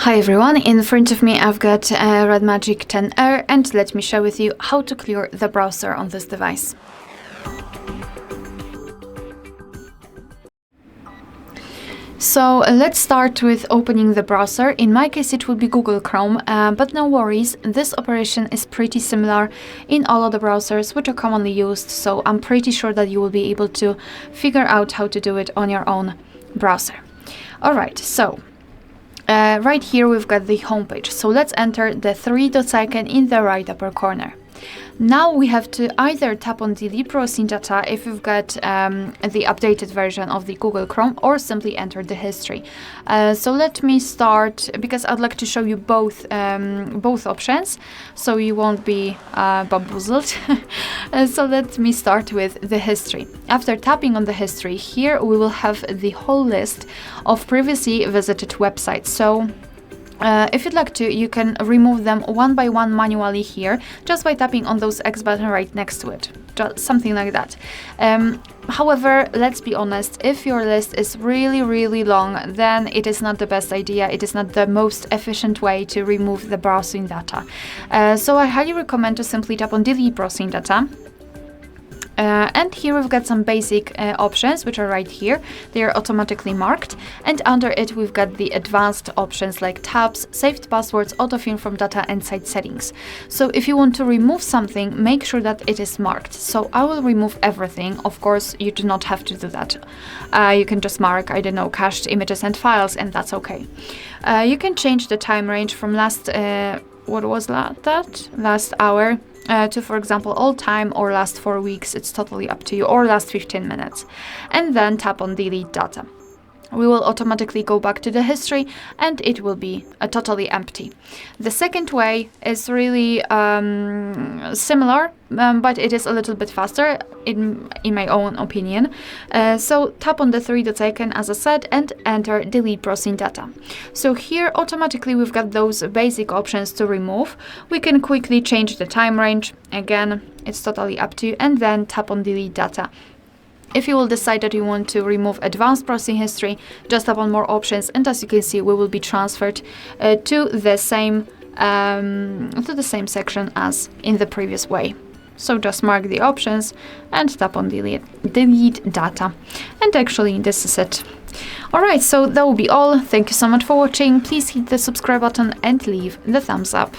Hi everyone, in front of me I've got RedMagic 10R and let me share with you how to clear the browser on this device. So let's start with opening the browser. In my case it will be Google Chrome, but no worries, this operation is pretty similar in all of the browsers which are commonly used, so I'm pretty sure that you will be able to figure out how to do it on your own browser. Alright, so right here we've got the homepage, so let's enter the three dots icon in the right upper corner. Now we have to either tap on delete browsing data if you've got the updated version of the Google Chrome, or simply enter the history. So let me start, because I'd like to show you both options, so you won't be bamboozled. So let me start with the history. After tapping on the history, here we will have the whole list of previously visited websites. So if you'd like to, you can remove them one by one manually here, just by tapping on those X button right next to it, just something like that. However, let's be honest, if your list is really long, then it is not the best idea, it is not the most efficient way to remove the browsing data. So I highly recommend to simply tap on delete browsing data. And here we've got some basic options which are right here. They are automatically marked, and under it we've got the advanced options like tabs, saved passwords, autofill from data, and site settings. So if you want to remove something, make sure that it is marked. So I will remove everything. Of course, you do not have to do that. You can just mark, I don't know, cached images and files, and that's okay. You can change the time range from last hour to, for example, all time, or last 4 weeks. It's totally up to you, or last 15 minutes. And then tap on delete data. We will automatically go back to the history and it will be totally empty. The second way is really similar, but it is a little bit faster in my own opinion. So tap on the three dots icon, as I said, and enter delete browsing data. So here automatically we've got those basic options to remove. We can quickly change the time range. Again, it's totally up to you, and then tap on delete data. If you will decide that you want to remove advanced browsing history, just tap on more options, and as you can see, we will be transferred to the same section as in the previous way. So just mark the options and tap on delete data. And actually, this is it. Alright, so that will be all. Thank you so much for watching. Please hit the subscribe button and leave the thumbs up.